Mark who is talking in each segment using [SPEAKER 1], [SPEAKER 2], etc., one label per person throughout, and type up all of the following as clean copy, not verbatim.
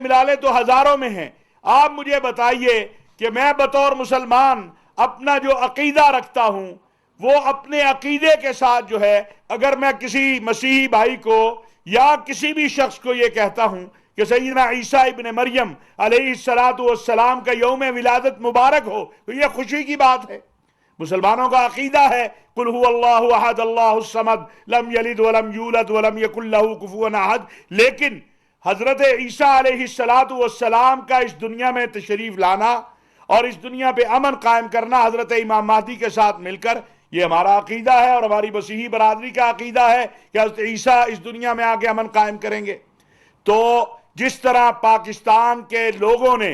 [SPEAKER 1] मिला ले तो हजारों में हैं। आप मुझे बताइए कि मैं बतौर मुसलमान अपना जो अकीदा रखता हूं वो अपने अकीदे के साथ जो है, अगर मैं किसी मसीही भाई को या किसी भी शख्स को यह कहता हूं कि सैयदना ईसा इब्ने मरियम अलैहिस्सलातु वस्सलाम का यौम विलादत मुबारक हो, तो यह खुशी की बात है। मुसलमानों का अकीदा है कुल हुवल्लाहु अहद अल्लाहुस समद लम यलिद वलम यूलद वलम यकुल लहू कुफुवन अहद। लेकिन हजरत ईसा अलैहिस्सलातु वस्सलाम का इस दुनिया में तशरीफ लाना और इस दुनिया पे अमन कायम करना हजरत इमाम महदी के साथ मिलकर, यह हमारा अकीदा है और हमारी मसीही बरादरी का अकीदा है कि हजरत ईसा इस दुनिया में आके अमन कायम करेंगे। तो जिस तरह पाकिस्तान के लोगों ने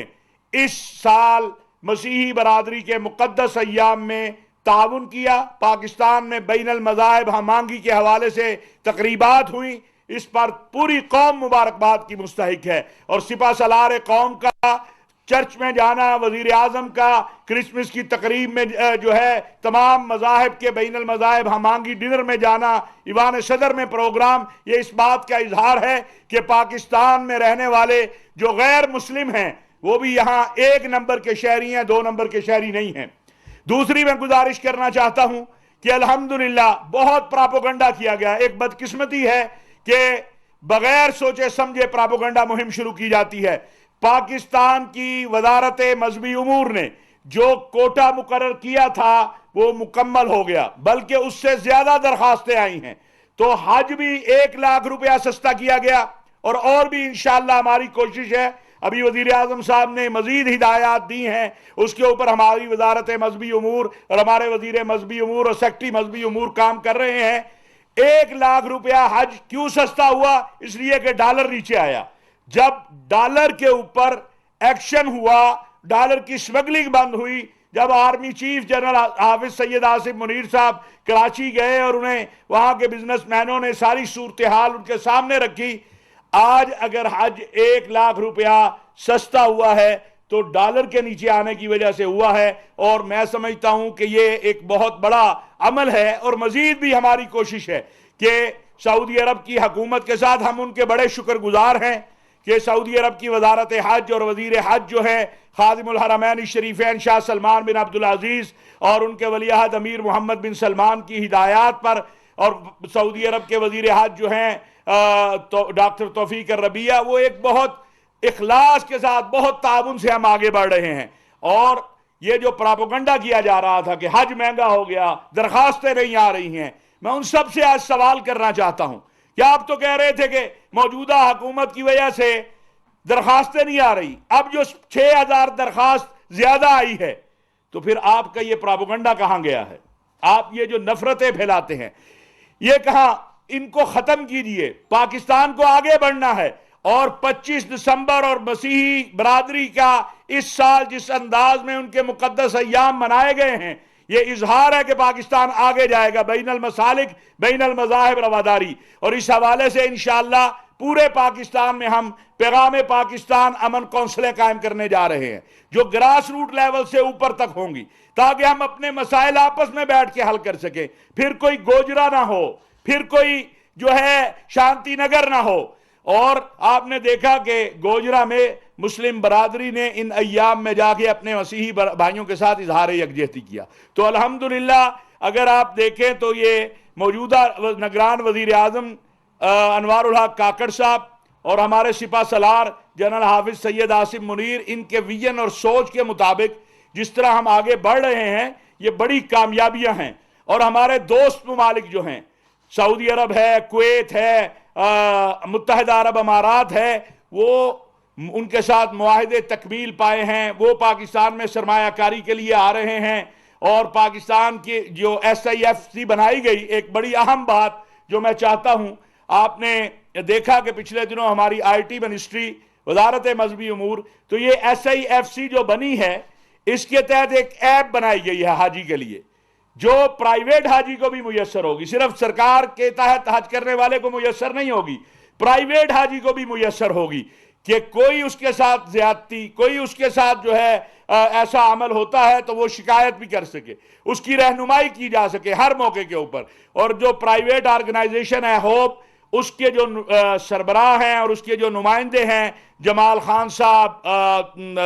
[SPEAKER 1] इस साल मसीही बरादरी के मुकद्दस अय्याम में ताउन किया, पाकिस्तान में बैनुल मज़ाहिब हमांगी के हवाले से तकरीबात हुई, इस पर पूरी कौम मुबारकबाद की मुस्तहिक है। और सिपा सलार कौम का चर्च में जाना, वजीर आजम का क्रिसमस की तकरीब में जो है तमाम मज़ाहिब के बैनुल मज़ाहिब हमांगी डिनर में जाना, ईवान सदर में प्रोग्राम, ये इस बात का इजहार है कि पाकिस्तान में रहने वाले जो गैर मुस्लिम हैं वो भी यहां एक नंबर के शहरी हैं, दो नंबर के शहरी नहीं हैं। दूसरी मैं गुजारिश करना चाहता हूं कि अल्हम्दुलिल्लाह बहुत प्रापोगंडा किया गया। एक बदकिस्मती है कि बगैर सोचे समझे प्रापोगंडा मुहिम शुरू की जाती है। पाकिस्तान की वजारत मजहबी उमूर ने जो कोटा मुकर्रर किया था वो मुकम्मल हो गया, बल्कि उससे ज्यादा दरखास्तें आई हैं। तो हज भी 1 लाख रुपया सस्ता किया गया और भी इंशाअल्लाह हमारी कोशिश है। अभी वजीर आजम साहब ने मजीद हिदायत दी हैं, उसके ऊपर हमारी वजारत मजहबी उमूर और हमारे वजीर मजहबी उमूर और सेक्रेटरी मजहबी उमूर काम कर रहे हैं। 1 लाख रुपया हज क्यों सस्ता हुआ? इसलिए कि डॉलर नीचे आया। जब डॉलर के ऊपर एक्शन हुआ, डॉलर की स्मगलिंग बंद हुई, जब आर्मी चीफ जनरल हाफिज सैयद आसिफ मुनीर साहब कराची गए और उन्हें वहां के बिजनेसमैनों ने सारी सूरत हाल उनके सामने रखी, आज अगर हज 1 लाख रुपया सस्ता हुआ है तो डॉलर के नीचे आने की वजह से हुआ है। और मैं समझता हूं कि यह एक बहुत बड़ा अमल है और मजीद भी हमारी कोशिश है कि सऊदी अरब की हुकूमत के साथ हम उनके बड़े शुक्रगुजार हैं कि सऊदी अरब की वजारत हज और वजीर हज जो है खादिमुल हरमैन शरीफैन शाह सलमान बिन अब्दुल अजीज और उनके वली अहद अमीर मोहम्मद बिन सलमान की हिदायत पर, और सऊदी अरब के वजीर हज जो हैं तो डॉक्टर तौफीक रबिया, वो एक बहुत इखलास के साथ बहुत ताउन से हम आगे बढ़ रहे हैं। और ये जो प्रोपेगेंडा किया जा रहा था कि हज महंगा हो गया, दरखास्तें नहीं आ रही हैं, मैं उन सब से आज सवाल करना चाहता हूं कि आप तो कह रहे थे कि मौजूदा हुकूमत की वजह से दरखास्तें नहीं आ रही, अब जो 6000 दरखास्त ज्यादा आई है, तो फिर आपका ये प्रोपेगेंडा कहां गया है? आप ये जो नफरतें फैलाते हैं ये कहां? इनको खत्म कीजिए। पाकिस्तान को आगे बढ़ना है और 25 दिसंबर और मसीही बरादरी का इस साल जिस अंदाज में उनके मुकद्दस अय्याम मनाए गए हैं, यह इजहार है कि पाकिस्तान आगे जाएगा, बैनुल मसालिक बैनुल मज़ाहिब रवादारी। और इस हवाले से इंशाअल्लाह पूरे पाकिस्तान में हम पैगाम पाकिस्तान अमन कौंसलें कायम करने जा रहे हैं जो ग्रास रूट लेवल से ऊपर तक होंगी, ताकि हम अपने मसाइल आपस में बैठ के हल कर सकें। फिर कोई गोजरा ना हो, फिर कोई जो है शांति नगर ना हो। और आपने देखा कि गोजरा में मुस्लिम बरादरी ने इन अय्याम में जाके अपने मसीही भाइयों के साथ इजहार यकजहती किया। तो अल्हम्दुलिल्लाह अगर आप देखें तो ये मौजूदा निगरान वजीर आजम अनवारुल हक काकड़ साहब और हमारे सिपा सलार जनरल हाफिज सैयद आसिफ मुनीर, इनके विजन और सोच के मुताबिक जिस तरह हम आगे बढ़ रहे हैं, ये बड़ी कामयाबियां हैं। और हमारे दोस्त ममालिक जो हैं, सऊदी अरब है, कुवैत है, मुत्तहिदा अरब अमारात है, वो उनके साथ मुआहिदे तकमील पाए हैं, वो पाकिस्तान में सरमायाकारी के लिए आ रहे हैं। और पाकिस्तान की जो SIFC बनाई गई, एक बड़ी अहम बात जो मैं चाहता हूं, आपने देखा कि पिछले दिनों हमारी IT मिनिस्ट्री वजारत मजहबी उमूर, तो ये SIFC जो बनी है इसके तहत एक ऐप बनाई गई है हाजी के लिए, जो प्राइवेट हाजी को भी मुयस्सर होगी। सिर्फ सरकार के तहत हज करने वाले को मुयस्सर नहीं होगी, प्राइवेट हाजी को भी मुयस्सर होगी कि कोई उसके साथ ज्यादती, कोई उसके साथ जो है ऐसा अमल होता है तो वो शिकायत भी कर सके, उसकी रहनुमाई की जा सके हर मौके के ऊपर। और जो प्राइवेट ऑर्गेनाइजेशन है होप, उसके जो सरबराह हैं और उसके जो नुमाइंदे हैं, जमाल खान साहब,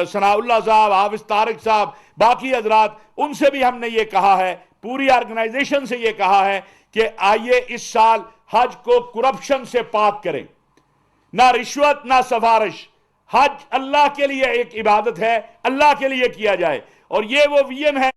[SPEAKER 1] सनाउल्लाह साहब, हाफिज तारिक साहब, बाकी हजरात, उनसे भी हमने ये कहा है, पूरी ऑर्गेनाइजेशन से ये कहा है कि आइए इस साल हज को करप्शन से पाक करें, ना रिश्वत ना सफारिश। हज अल्लाह के लिए एक इबादत है, अल्लाह के लिए किया जाए, और ये वो विजन है।